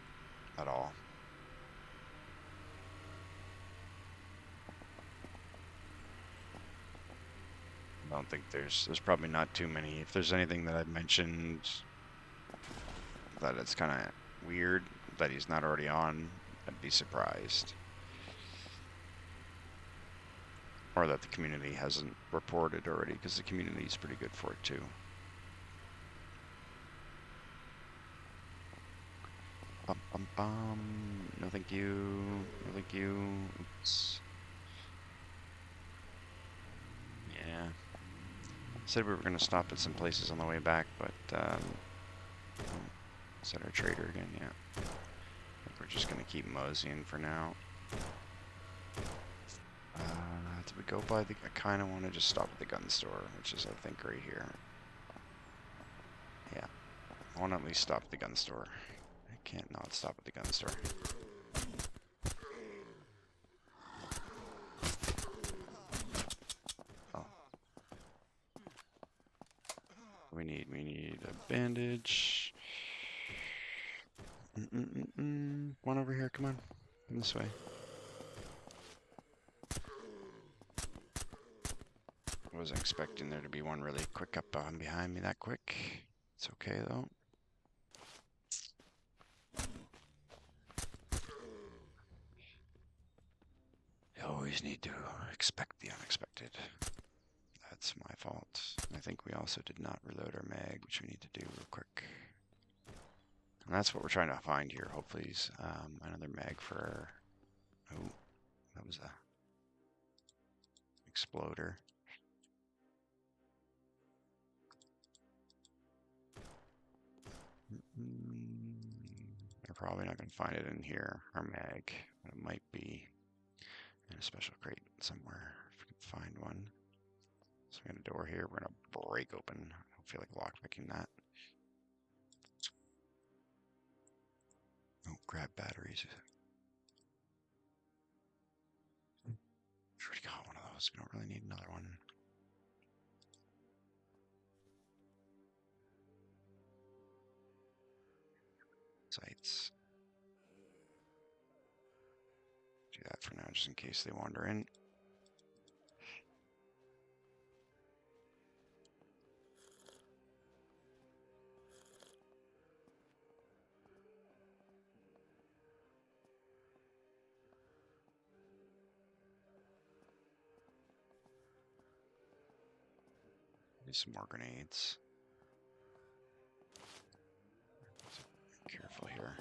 Speaker 1: at all. I don't think there's probably not too many. If there's anything that I've mentioned that it's kind of weird that he's not already on, I'd be surprised. Or that the community hasn't reported already, because the community is pretty good for it too. No thank you. No thank you. Oops. Yeah. Said we were going to stop at some places on the way back, but is that our trader again? Yeah. I think we're just going to keep moseying for now. Did we go by I kind of want to just stop at the gun store, which is, I think, right here. Yeah. I want to at least stop at the gun store. I can't not stop at the gun store. Oh. We need a bandage. One over here, come on. Come this way. I wasn't expecting there to be one really quick up behind me that quick. It's okay though. You always need to expect the unexpected. That's my fault. I think we also did not reload our mag, which we need to do real quick. And that's what we're trying to find here. Hopefully, another mag for. Oh, that was a exploder. They're probably not going to find it in here, our mag. It might be in a special crate somewhere, if we can find one. So we got a door here, we're going to break open. I don't feel like lockpicking that. Oh, grab batteries. Already got one of those, we don't really need another one. Sights. Do that for now, just in case they wander in. Some more grenades. Careful here.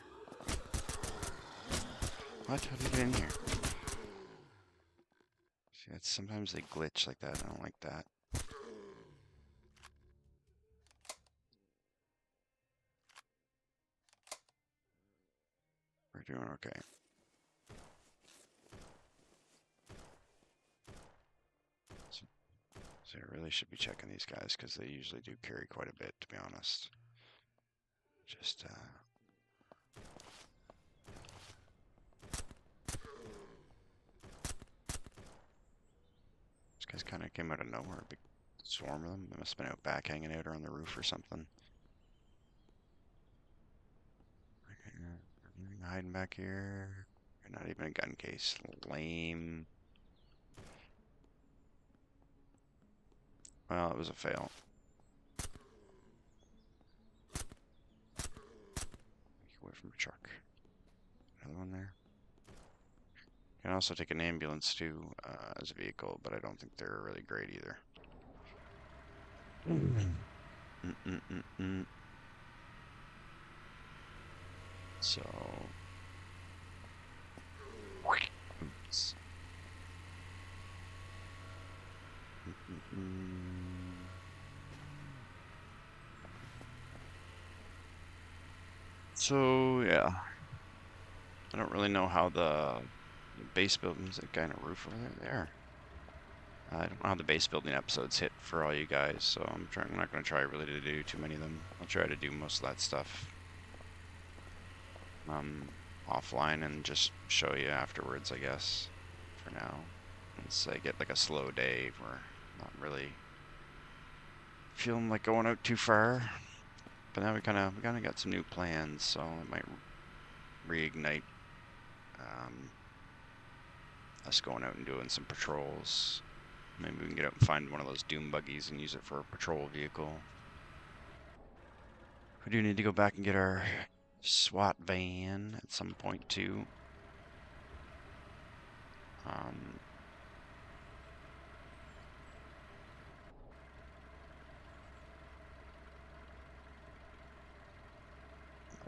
Speaker 1: What? How did you get in here? See, sometimes they glitch like that. I don't like that. We're doing okay. So I really should be checking these guys because they usually do carry quite a bit, to be honest. Just, these guys kind of came out of nowhere. A big swarm of them. They must have been out back hanging out or on the roof or something. Hiding back here. Not even a gun case. Lame. Well, it was a fail. Away from the truck. Another one there. You can also take an ambulance too as a vehicle, but I don't think they're really great either. So, oops. So yeah, I don't really know how the base buildings, that guy in a roof over there. I don't know how the base building episodes hit for all you guys, so I'm not going to try really to do too many of them. I'll try to do most of that stuff offline and just show you afterwards, I guess, for now. Once I get like a slow day, we're not really feeling like going out too far. But now we kind of got some new plans, so it might reignite us going out and doing some patrols. Maybe we can get out and find one of those doom buggies and use it for a patrol vehicle. We do need to go back and get our SWAT van at some point too.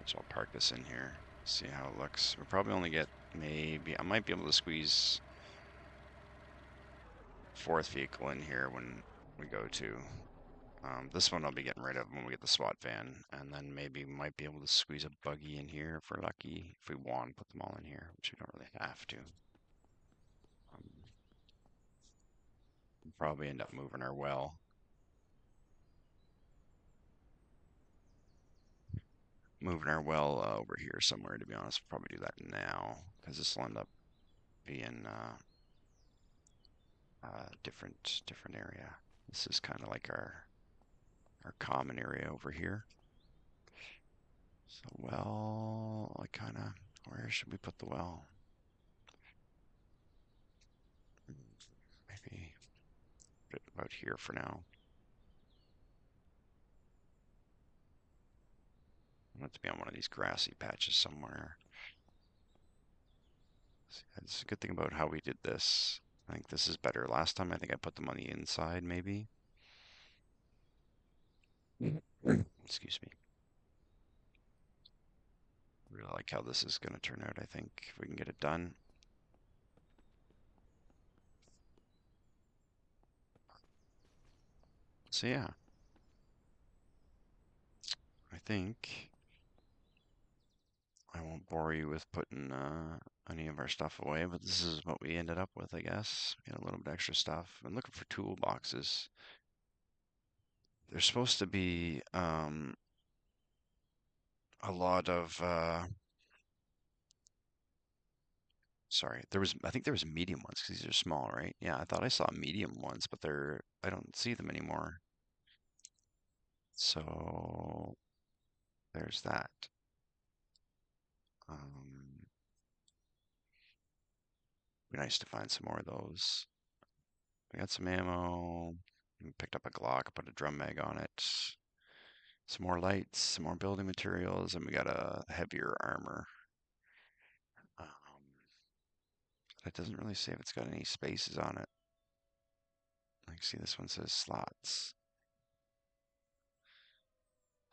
Speaker 1: So I'll park this in here, see how it looks. We'll probably only get maybe, I might be able to squeeze fourth vehicle in here when we go to. This one I'll be getting rid of when we get the SWAT van, and then maybe we might be able to squeeze a buggy in here if we're lucky. If we want, put them all in here, which we don't really have to. We'll probably end up moving our well. Over here somewhere, to be honest. We'll probably do that now, because this will end up being different area. This is kind of like our common area over here. So, well, where should we put the well? Maybe put it about here for now. I want it to be on one of these grassy patches somewhere. It's a good thing about how we did this. I think this is better. Last time I think I put them on the inside, maybe. Excuse me. Really like how this is going to turn out, I think, if we can get it done. So yeah, I think I won't bore you with putting any of our stuff away, but this is what we ended up with, I guess. We had a little bit extra stuff. I'm looking for toolboxes. There's supposed to be a lot of sorry, I think there was medium ones because these are small, right? Yeah, I thought I saw medium ones, but I don't see them anymore. So there's that. Be nice to find some more of those. We got some ammo. We picked up a Glock, put a drum mag on it. Some more lights, some more building materials, and we got a heavier armor. It doesn't really say if it's got any spaces on it. Like, see, this one says slots.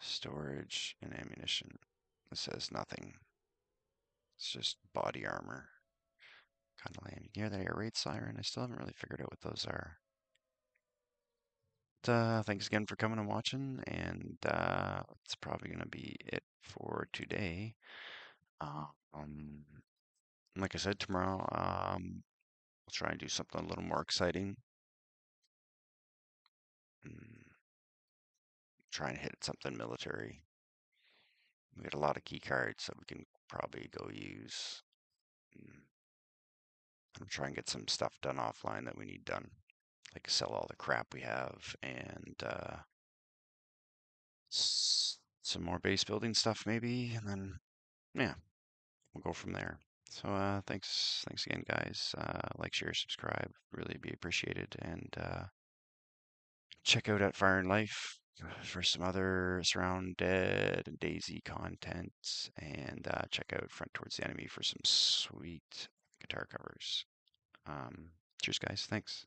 Speaker 1: Storage and ammunition. It says nothing. It's just body armor. Kind of landing. You hear that air raid siren? I still haven't really figured out what those are. Thanks again for coming and watching, and that's probably going to be it for today. Um, like I said, tomorrow we'll try and do something a little more exciting. Try and hit something military. We got a lot of key cards that we can probably go use. I'm trying to get some stuff done offline that we need done, like sell all the crap we have and some more base building stuff maybe, and then yeah, we'll go from there. So thanks again, guys. Like, share, subscribe, really be appreciated, and check out at Fire and Life for some other Surroundead and Daisy content, and check out Front Towards the Enemy for some sweet guitar covers. Cheers, guys. Thanks.